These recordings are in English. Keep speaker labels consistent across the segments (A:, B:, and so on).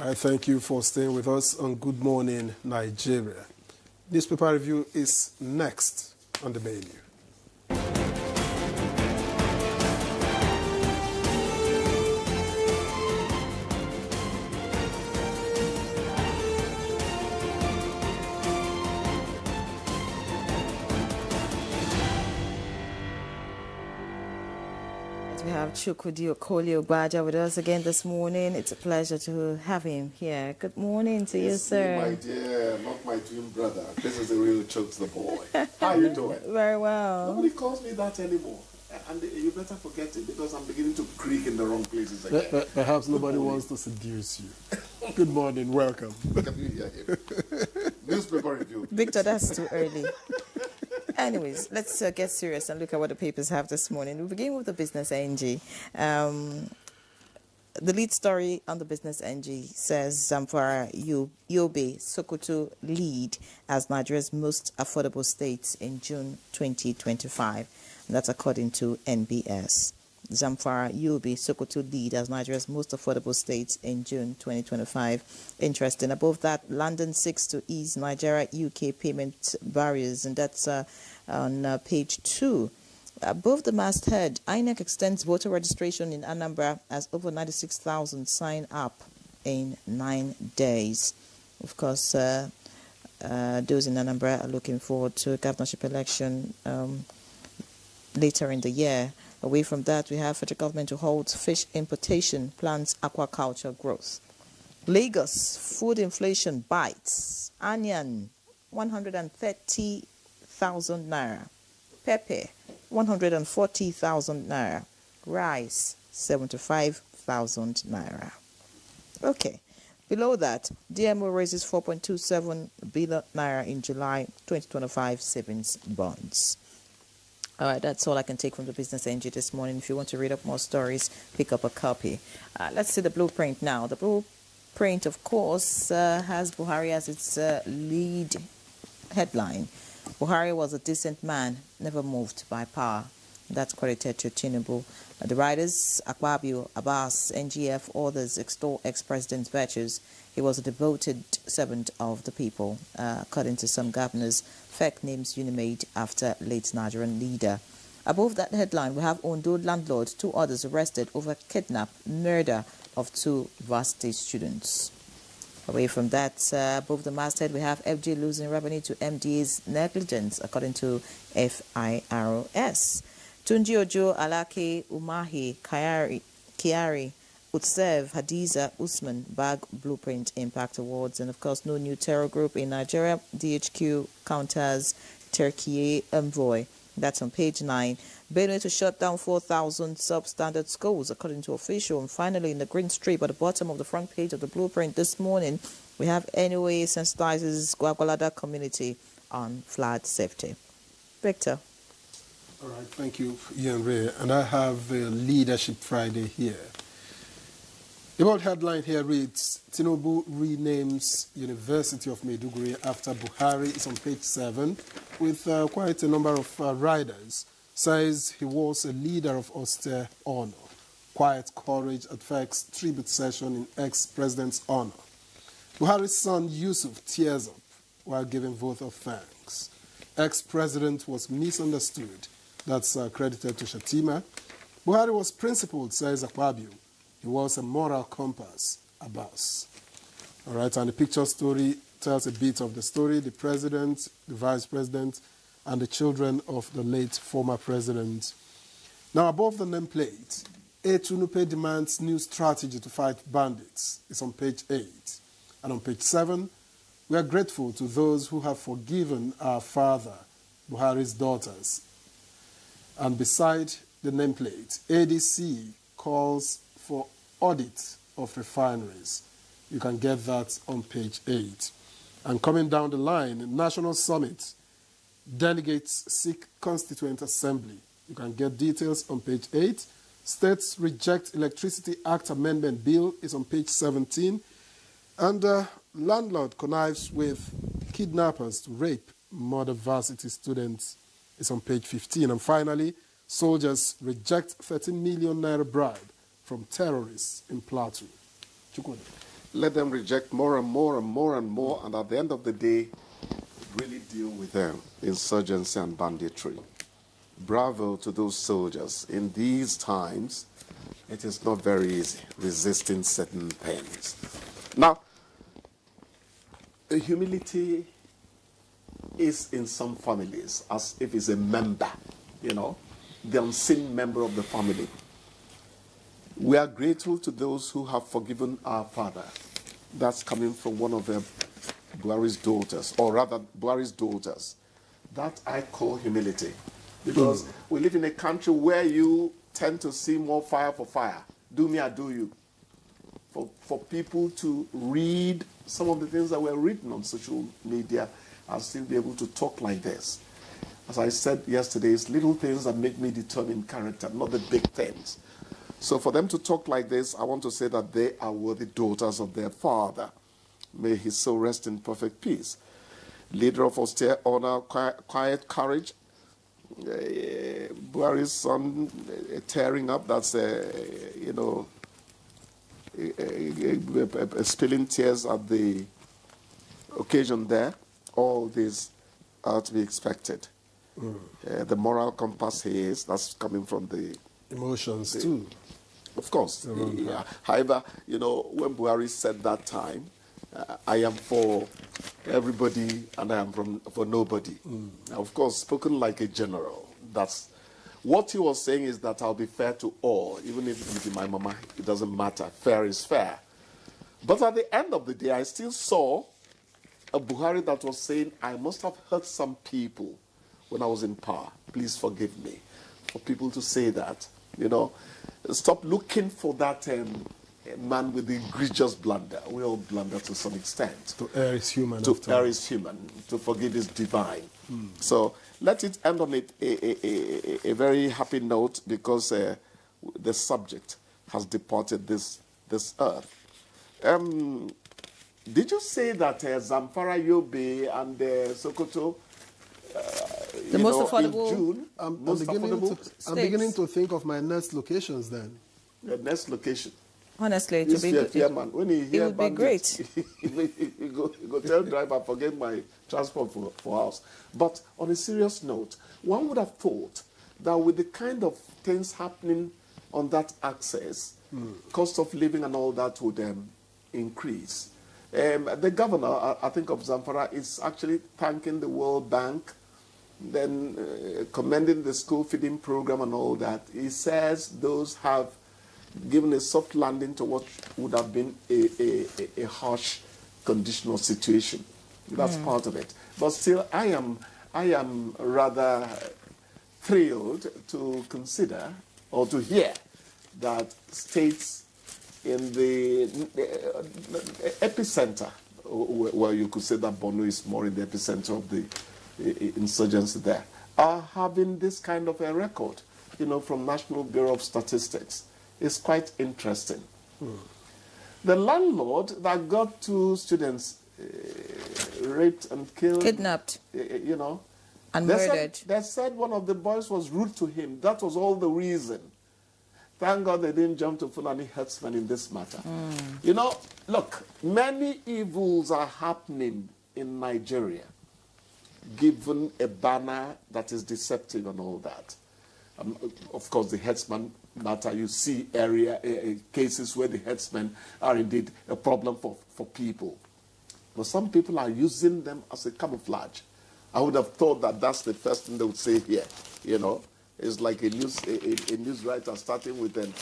A: I thank you for staying with us on Good Morning Nigeria. Newspaper review is next on the menu.
B: We have Chukwudi Abuja with us again this morning. It's a pleasure to have him here. Good morning to you, sir.
C: My dear, not my twin brother. This is the real Chokes the boy. How are you doing?
B: Very well.
C: Nobody calls me that anymore. And you better forget it because I'm beginning to creak in the wrong places again.
A: Perhaps nobody wants to seduce you. Good morning, welcome.
C: Can you hear him? Newspaper review.
B: Victor, that's too early. Anyways, let's get serious and look at what the papers have this morning. We'll begin with the Business NG. The lead story on the Business NG says Zamfara, Yobe, Sokoto lead as Nigeria's most affordable states in June 2025. And that's according to NBS. Zamfara, Yobe, Sokoto lead as Nigeria's most affordable states in June 2025. Interesting. Above that, London seeks to ease Nigeria-UK payment barriers, and that's on page 2. Above the masthead, INEC extends voter registration in Anambra as over 96,000 sign up in 9 days. Of course, those in Anambra are looking forward to a governorship election later in the year. Away from that, we have federal government to halt fish importation, plans aquaculture growth. Lagos, food inflation bites. Onion, 130,000 naira. Pepper, 140,000 naira. Rice, 75,000 naira. Okay. Below that, DMO raises 4.27 billion naira in July 2025 savings bonds. All right, that's all I can take from the Business NG this morning. If you want to read up more stories, pick up a copy. Let's see the blueprint now. The blueprint, of course, has Buhari as its lead headline. Buhari was a decent man, never moved by power. That's credited to Tinubu. The writers, Akpabio, Abbas, NGF, others extol ex-president's virtues. He was a devoted servant of the people, according to some governors. Fake names made after late Nigerian leader. Above that headline, we have Ondo landlord, 2 others arrested over kidnap, murder of 2 varsity students. Away from that, above the masthead, we have FG losing revenue to MDA's negligence, according to FIRS. Tunji Ojo, Alake, Umahi, Kiari, Utsev, Hadiza, Usman, bag blueprint impact awards, and of course, no new terror group in Nigeria. DHQ counters Turkey envoy. That's on page 9. Benue to shut down 4,000 substandard schools, according to official. And finally, in the green strip at the bottom of the front page of the blueprint this morning, we have NOA sensitizes Gwagwalada community on flood safety. Victor.
A: All right, thank you, Ian Ray. And I have Leadership Friday here. The bold headline here reads, Tinubu renames University of Maiduguri after Buhari. It's on page 7 with quite a number of riders. Says he was a leader of austere honor. Quiet courage affects tribute session in ex-president's honor. Buhari's son Yusuf tears up while giving vote of thanks. Ex-president was misunderstood. That's credited to Shatima. Buhari was principled, says Akpabio. He was a moral compass, Abbas. All right, and the picture story tells a bit of the story. The president, the vice president, and the children of the late former president. Now, above the nameplate, Etunupe demands new strategy to fight bandits. It's on page 8. And on page 7, we are grateful to those who have forgiven our father, Buhari's daughters. And beside the nameplate, ADC calls for audit of refineries. You can get that on page 8. And coming down the line, National Summit, delegates seek Constituent Assembly. You can get details on page 8. States reject Electricity Act Amendment Bill is on page 17. And landlord connives with kidnappers to rape murder varsity students is on page 15. And finally, soldiers reject 13 million naira bribe from terrorists in Plateau.
C: let them reject more and more and more and more, and at the end of the day, really deal with them, insurgency and banditry. Bravo to those soldiers. In these times, it is not very easy resisting certain things. Now, humility is in some families as if it's a member, you know, the unseen member of the family. We are grateful to those who have forgiven our father. That's coming from one of Buhari's daughters, or rather Buhari's daughters. That I call humility. Because we live in a country where you tend to see more fire for fire. Do me, I do you. For people to read some of the things that were written on social media and still be able to talk like this. As I said yesterday, it's little things that make me determine character, not the big things. So for them to talk like this, I want to say that they are worthy daughters of their father. May his soul rest in perfect peace. Leader of austere honor, quiet courage. Buhari's son tearing up, that's, you know, spilling tears at the occasion there. All these are to be expected. The moral compass he is, that's coming from the
A: emotions too.
C: Of course. Yeah. However, you know, when Buhari said that time, I am for everybody and I am for nobody. Now, of course, spoken like a general. That's what he was saying, is that I'll be fair to all, even if it's my mama, it doesn't matter. Fair is fair. But at the end of the day, I still saw a Buhari that was saying, I must have hurt some people when I was in power. Please forgive me. For people to say that, you know, stop looking for that man with the egregious blunder. We all blunder to some extent.
A: To err is human.
C: To err is human. To forgive is divine. So let it end on a very happy note, because the subject has departed this earth. Did you say that Zamfara, Yobe, and Sokoto,
B: the most affordable
C: in June,
A: I'm beginning to think of my next locations then.
C: The next location.
B: Honestly, to be
C: good. When he hear
B: it would be great.
C: he go tell driver, forget my transport for house. But on a serious note, one would have thought that with the kind of things happening on that access, cost of living and all that would increase. The governor, I think, of Zamfara is actually thanking the World Bank, then commending the school feeding program and all that. He says those have given a soft landing to what would have been a harsh conditional situation. That's part of it. But still, I am rather thrilled to consider or to hear that states in the epicenter, where you could say that Borno is more in the epicenter of the insurgency there, are having this kind of a record, you know, from National Bureau of Statistics. It's quite interesting. The landlord that got 2 students raped and killed,
B: kidnapped,
C: you know,
B: and murdered.
C: They said one of the boys was rude to him. That was all the reason. Thank God they didn't jump to Fulani herdsmen in this matter. You know, look, many evils are happening in Nigeria, given a banner that is deceptive and all that. Of course, the herdsman matter, you see cases where the herdsmen are indeed a problem for people. But some people are using them as a camouflage. I would have thought that that's the first thing they would say here, you know. It's like a news writer starting with an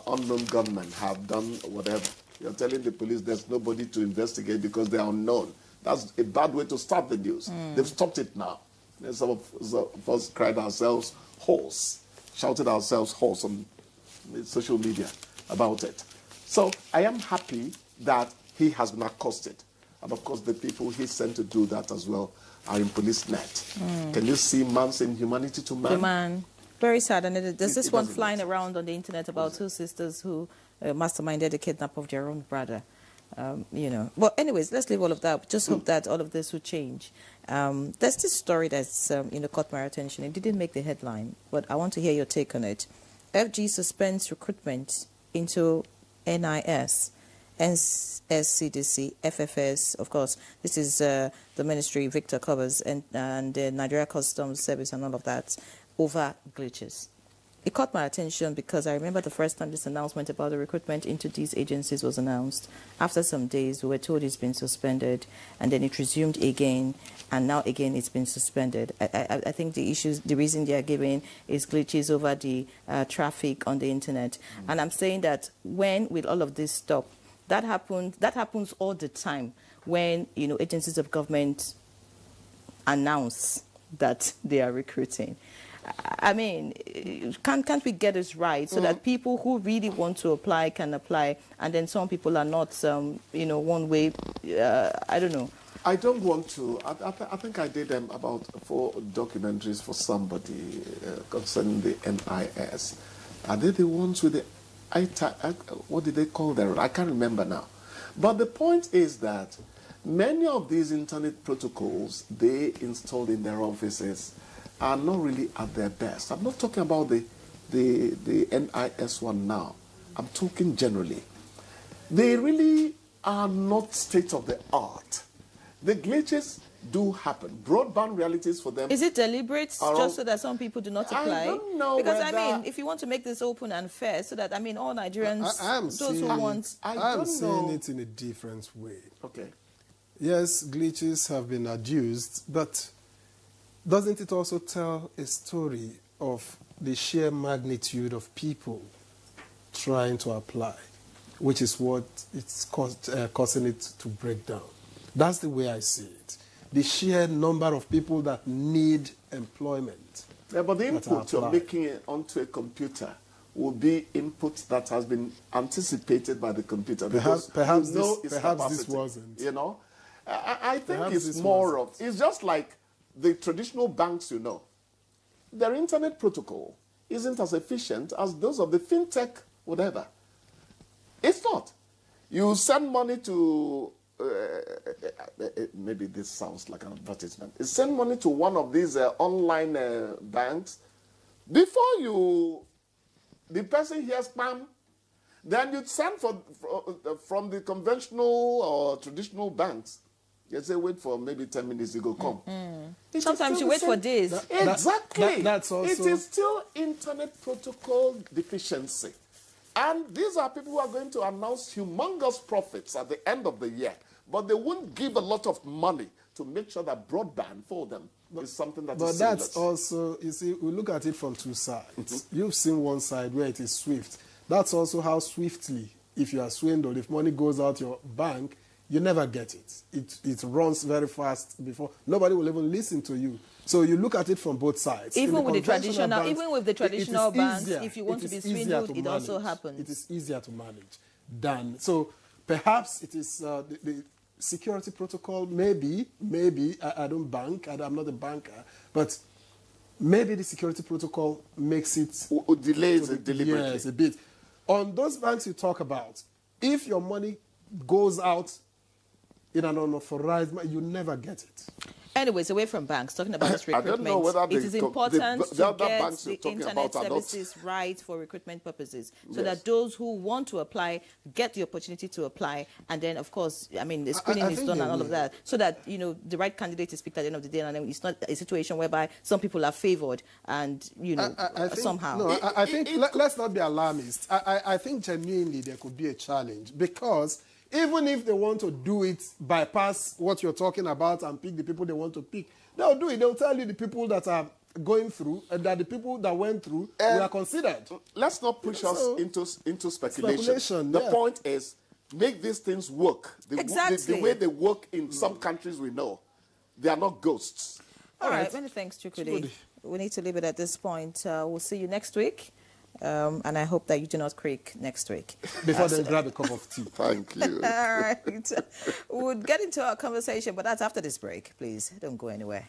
C: unknown gunman have done whatever. You're telling the police there's nobody to investigate because they're unknown. That's a bad way to start the news. They've stopped it now. And some of us cried ourselves hoarse, shouted ourselves hoarse on social media about it. So I am happy that he has been accosted. And of course the people he sent to do that as well are in police net. Can you see man's inhumanity to man?
B: To man. Very sad. And there's this one flying around on the internet about 2 sisters who masterminded the kidnap of their own brother. You know. Well, anyways, let's leave all of that. Just hope that all of this will change. There's this story that's caught my attention. It didn't make the headline, but I want to hear your take on it. FG suspends recruitment into NIS. NSCDC, FFS, of course, this is the ministry Victor covers, and the Nigeria Customs Service and all of that, over glitches. It caught my attention because I remember the first time this announcement about the recruitment into these agencies was announced. After some days, we were told it's been suspended, and then it resumed again, and now again it's been suspended. I think the reason they are giving is glitches over the traffic on the internet. And I'm saying that when will all of this stop? That happens all the time when, you know, agencies of government announce that they are recruiting. I mean, can't we get this right so that people who really want to apply can apply, and then some people are not, you know, one way, I don't know.
C: I don't want to. I think I did about 4 documentaries for somebody concerning the NIS. Are they the ones with the what did they call them? I can't remember now. But the point is that many of these internet protocols they installed in their offices are not really at their best. I'm not talking about the NIS one now. I'm talking generally. They really are not state of the art. The glitches do happen. Broadband realities for them.
B: Is it deliberate just so that some people do not apply?
C: I don't know.
B: Because I mean, if you want to make this open and fair, so that, I mean, all Nigerians, those who want...
A: I'm seeing it in a different way.
C: Okay.
A: Yes, glitches have been adduced, but doesn't it also tell a story of the sheer magnitude of people trying to apply, which is what it's causing it to break down? That's the way I see it. The sheer number of people that need employment.
C: Yeah, but the input you're making it onto a computer will be input that has been anticipated by the computer.
A: Perhaps this wasn't.
C: You know, I think it's more of, it's just like the traditional banks, you know. Their internet protocol isn't as efficient as those of the fintech, whatever. It's not. You send money to, maybe this sounds like an advertisement. You send money to one of these online banks. Before the person hears spam, then you send from the conventional or traditional banks. You say, wait for maybe 10 minutes, it will come.
B: Sometimes you wait for days.
C: Exactly.
A: That's also...
C: It is still internet protocol deficiency. And these are people who are going to announce humongous profits at the end of the year. But they won't give a lot of money to make sure that broadband for them is something that is seamless. But
A: that's also, you see, we look at it from 2 sides. You've seen one side where it is swift. That's also how swiftly, if you are swindled, if money goes out your bank, you never get it. It runs very fast before. Nobody will even listen to you. So you look at it from both sides.
B: Even with the traditional banks, if you want to be swindled, it also happens.
A: It is easier to manage than... So perhaps it is the security protocol, maybe, I don't bank, I'm not a banker, but maybe the security protocol makes it...
C: delays it deliberately.
A: Yes, a bit. On those banks you talk about, if your money goes out in an unauthorized manner, you never get it.
B: Anyways, away from banks, talking about this recruitment,
C: I don't know whether
B: it is important to get the internet services right for recruitment purposes, so that those who want to apply get the opportunity to apply, and then, of course, I mean, the screening is done and all of that, so that, you know, the right candidate is picked at the end of the day, and then it's not a situation whereby some people are favored and, you know, somehow.
A: No, I think, let's not be alarmist. I think genuinely there could be a challenge, because even if they want to do it, bypass what you're talking about and pick the people they want to pick, they'll do it. They'll tell you the people that are going through, and that the people that went through were considered.
C: Let's not push us into speculation. The point is, make these things work. The way they work in some countries we know. They are not ghosts.
B: All right. Many thanks, Chukwudi. We need to leave it at this point. We'll see you next week. And I hope that you do not creak next week.
A: Before they grab a cup of tea.
C: Thank you.
B: All right. We'll get into our conversation, but that's after this break. Please don't go anywhere.